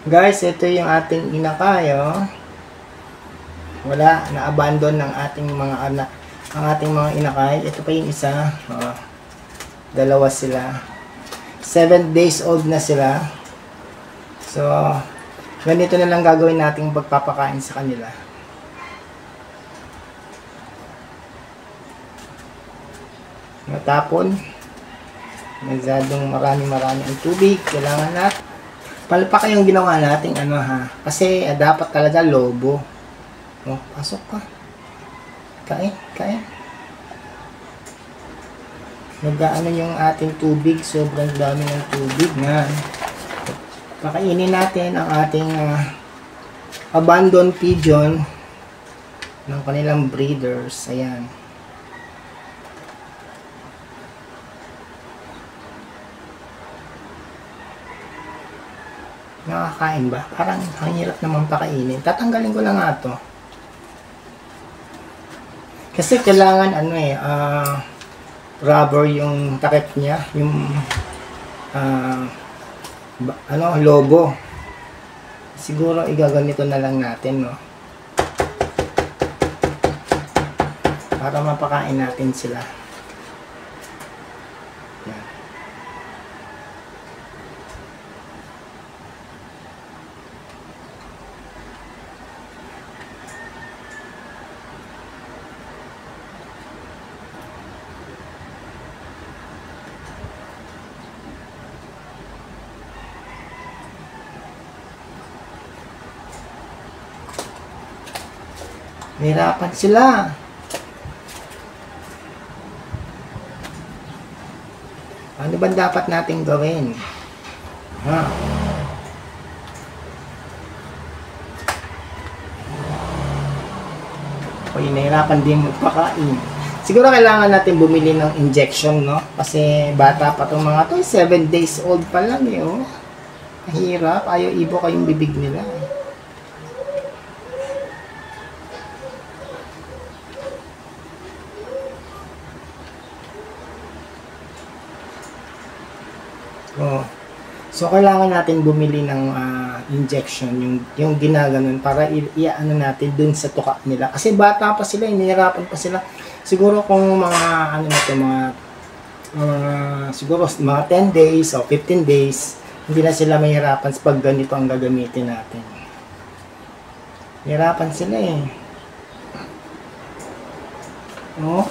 Guys, ito yung ating inakay, oh. Wala, na-abandon ng ating mga anak. Ang ating mga inakay. Ito pa yung isa. Oh. Dalawa sila. 7 days old na sila. So, ganito na lang gagawin nating pagpapakain sa kanila. Matapon. Masyadong marami ang tubig. Kailangan natin. Palpak yung ginawa natin ano ha. Kasi dapat talaga lobo. Oh, pasok ka. Kain. Nag-ano yung ating tubig. Sobrang dami ng tubig nga. Pakainin natin ang ating abandoned pigeon ng kanilang breeders. Ayan. Nakakain ba? Parang ang hirap naman pakainin. Tatanggalin ko lang nga to. Kasi kailangan rubber yung takip niya, yung lobo. Siguro igaganito na lang natin, no. Para mapakain natin sila. Yan. Nahirapan sila. Ano ba dapat nating gawin? Ha? Okay, nahirapan din magpakain. Siguro kailangan natin bumili ng injection, no? Kasi bata pa itong mga to, 7 days old pa lang eh, oh. Mahirap, ayaw ibo kayong bibig nila. Oh. So kailangan natin bumili ng injection, yung ginaganon para i-ano natin dun sa tuka nila. Kasi bata pa sila, hinihirapan pa sila. Siguro kung mga siguro mga 10 days o 15 days, hindi na sila mahirapan pag ganito ang gagamitin natin. Hirapan sila eh. Oh.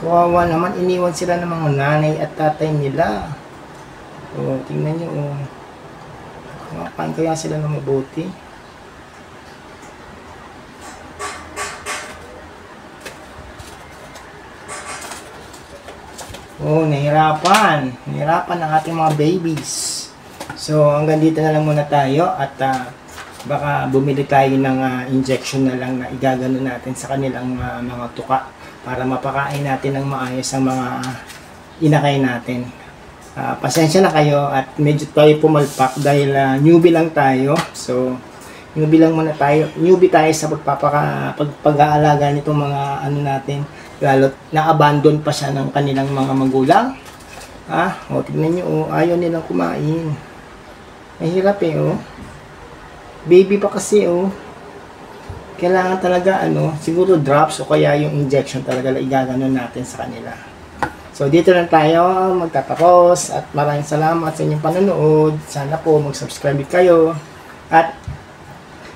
Kawawa naman, iniwan sila ng mga nanay at tatay nila. O, tingnan nyo, o. Kumakain kaya sila ng mabuti. O, nahirapan. Nahirapan ang ating mga babies. So, hanggang dito na lang muna tayo at baka bumili tayo ng injection na lang na igagano natin sa kanilang mga tuka para mapakain natin ng maayos ang mga inakay natin. Pasensya na kayo at medyo tayo pumalpak dahil newbie lang tayo. So, newbie lang muna tayo. Newbie tayo sa pag-aalaga nitong mga ano natin. Lalo na-abandon pa siya ng kanilang mga magulang. O, tignan nyo, ayaw nilang kumain. Mahirap eh, oh. Baby pa kasi, oh. Kailangan talaga, siguro drops o kaya yung injection talaga igaganon natin sa kanila. So, dito lang tayo magtatapos at maraming salamat sa inyong panonood. Sana po mag-subscribe kayo. At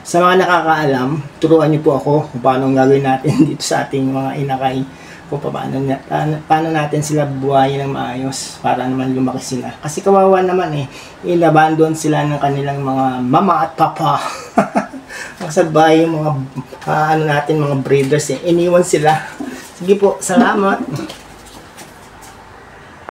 sa mga nakakaalam, turuan niyo po ako kung paano gagawin natin dito sa ating mga inakay. Kung paano natin sila buhayin ng maayos para naman lumaki sila. Kasi kawawa naman eh, inabandon sila ng kanilang mga mama at papa. Ang sabay yung mga mga breeders eh, iniwan sila. Sige po, salamat.